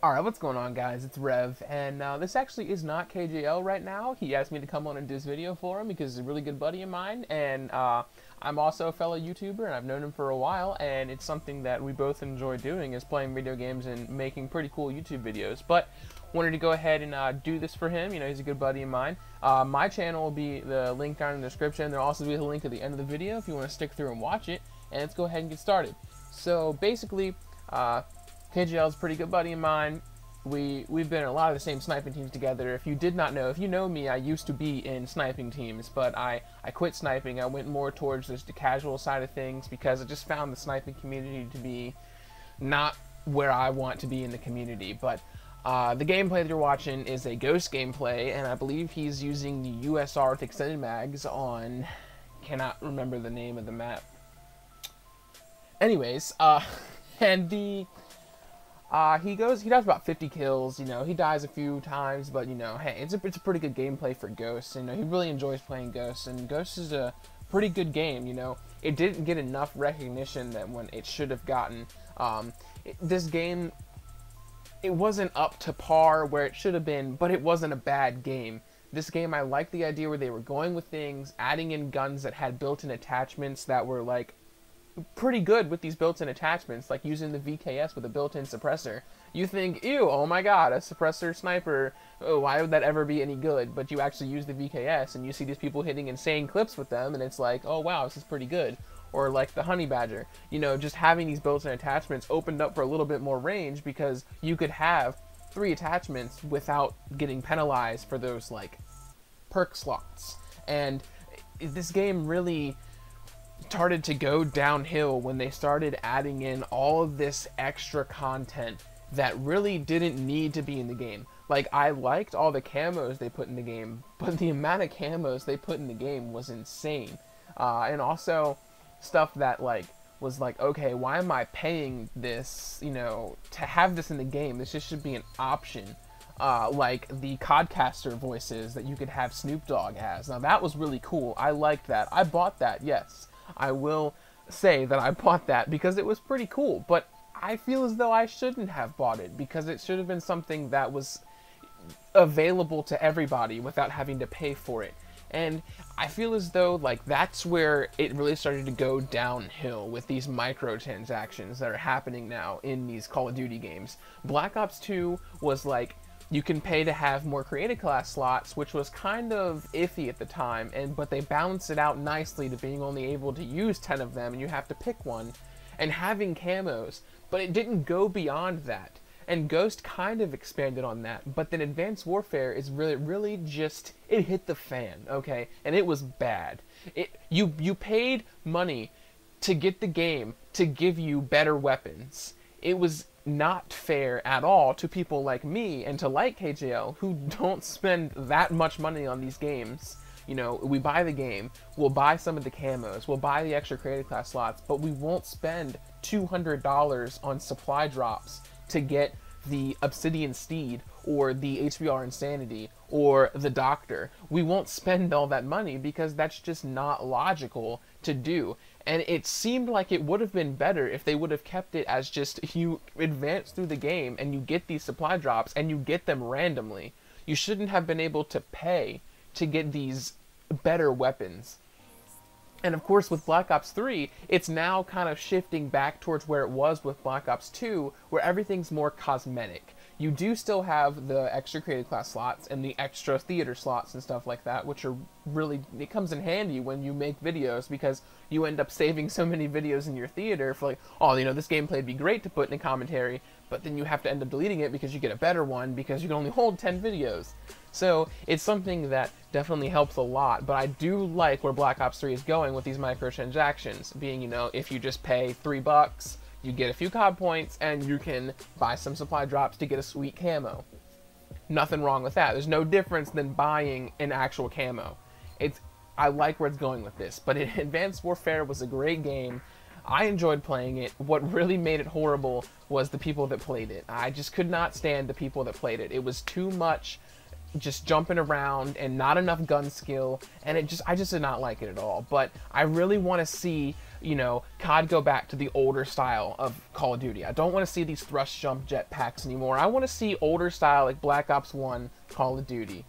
Alright, what's going on, guys? It's Rev, and this actually is not KJL right now. He asked me to come on and do this video for him because he's a really good buddy of mine, and I'm also a fellow YouTuber, and I've known him for a while, and it's something that we both enjoy doing, is playing video games and making pretty cool YouTube videos. But wanted to go ahead and do this for him. You know, he's a good buddy of mine. My channel will be the link down in the description. There'll also be a link at the end of the video if you want to stick through and watch it, and let's go ahead and get started. So basically, KJL is a pretty good buddy of mine. We've been in a lot of the same sniping teams together. If you did not know, if you know me, I used to be in sniping teams, but I quit sniping. I went more towards just the casual side of things because I just found the sniping community to be not where I want to be in the community. But the gameplay that you're watching is a Ghost gameplay, and I believe he's using the USR with extended mags on, cannot remember the name of the map. Anyways, and he does about 50 kills, you know, he dies a few times, but, you know, hey, it's a pretty good gameplay for Ghost, you know, he really enjoys playing Ghost, and Ghost is a pretty good game, you know. It didn't get enough recognition that when it should have gotten. This game, it wasn't up to par where it should have been, but it wasn't a bad game. This game, I liked the idea where they were going with things, adding in guns that had built-in attachments that were, like, pretty good with these built-in attachments, like using the VKS with a built-in suppressor. You think, ew, oh my god, a suppressor sniper, oh, why would that ever be any good? But you actually use the VKS and you see these people hitting insane clips with them, and it's like, oh wow, this is pretty good. Or like the Honey Badger, you know, just having these built-in attachments opened up for a little bit more range because you could have 3 attachments without getting penalized for those like perk slots. And this game really started to go downhill when they started adding in all of this extra content that really didn't need to be in the game. Like, I liked all the camos they put in the game, but the amount of camos they put in the game was insane. And also stuff that like was like, okay, why am I paying this, you know, to have this in the game? This just should be an option. Like the Codcaster voices that you could have Snoop Dogg as. Now that was really cool. I liked that. I bought that, yes. I will say that I bought that because it was pretty cool, but I feel as though I shouldn't have bought it because it should have been something that was available to everybody without having to pay for it. And I feel as though like that's where it really started to go downhill with these microtransactions that are happening now in these Call of Duty games. Black Ops 2 was like, you can pay to have more creative class slots, which was kind of iffy at the time, but they balanced it out nicely to being only able to use 10 of them, and you have to pick one, and having camos, but it didn't go beyond that. And Ghost kind of expanded on that, but then Advanced Warfare is really just, it hit the fan, okay? And it was bad. You paid money to get the game to give you better weapons. It was not fair at all to people like me and to like KJL who don't spend that much money on these games. You know, we buy the game, we'll buy some of the camos, we'll buy the extra creative class slots, but we won't spend $200 on supply drops to get the Obsidian Steed or the HBR Insanity or the Doctor. We won't spend all that money because that's just not logical to do. And it seemed like it would have been better if they would have kept it as just you advance through the game and you get these supply drops and you get them randomly. You shouldn't have been able to pay to get these better weapons. And of course with Black Ops 3, it's now kind of shifting back towards where it was with Black Ops 2, where everything's more cosmetic. You do still have the extra creative class slots and the extra theater slots and stuff like that, which are really, it comes in handy when you make videos because you end up saving so many videos in your theater for like, oh, you know, this gameplay would be great to put in a commentary, but then you have to end up deleting it because you get a better one because you can only hold 10 videos. So it's something that definitely helps a lot, but I do like where Black Ops 3 is going with these microtransactions, being, you know, if you just pay $3, you get a few COD points, and you can buy some supply drops to get a sweet camo. Nothing wrong with that. There's no difference than buying an actual camo. I like where it's going with this, but Advanced Warfare was a great game. I enjoyed playing it. What really made it horrible was the people that played it. I just could not stand the people that played it. It was too much just jumping around and not enough gun skill, and I just did not like it at all. But I really want to see you know, COD go back to the older style of Call of Duty. I don't want to see these thrust jump jetpacks anymore. I want to see older style like Black Ops 1 Call of Duty.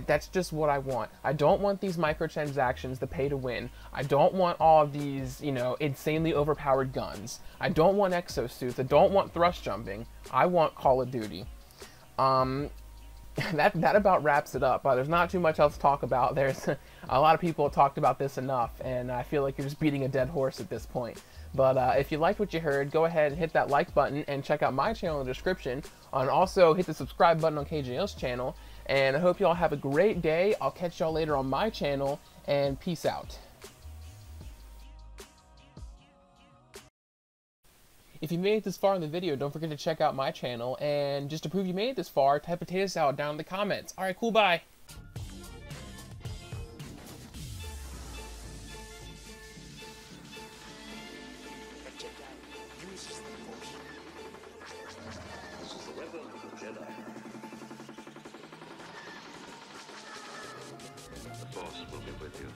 That's just what I want. I don't want these microtransactions, the pay to win. I don't want all of these, you know, insanely overpowered guns. I don't want exosuits. I don't want thrust jumping. I want Call of Duty. That about wraps it up. There's not too much else to talk about. There's a lot of people have talked about this enough, and I feel like you're just beating a dead horse at this point. But if you liked what you heard, go ahead and hit that like button and check out my channel in the description. And also hit the subscribe button on KJL's channel. And I hope you all have a great day. I'll catch y'all later on my channel, and peace out. If you made it this far in the video, don't forget to check out my channel, and just to prove you made it this far, type potato salad down in the comments. Alright, cool, bye! This is the Reverend of the Jedi. The Force will be with you.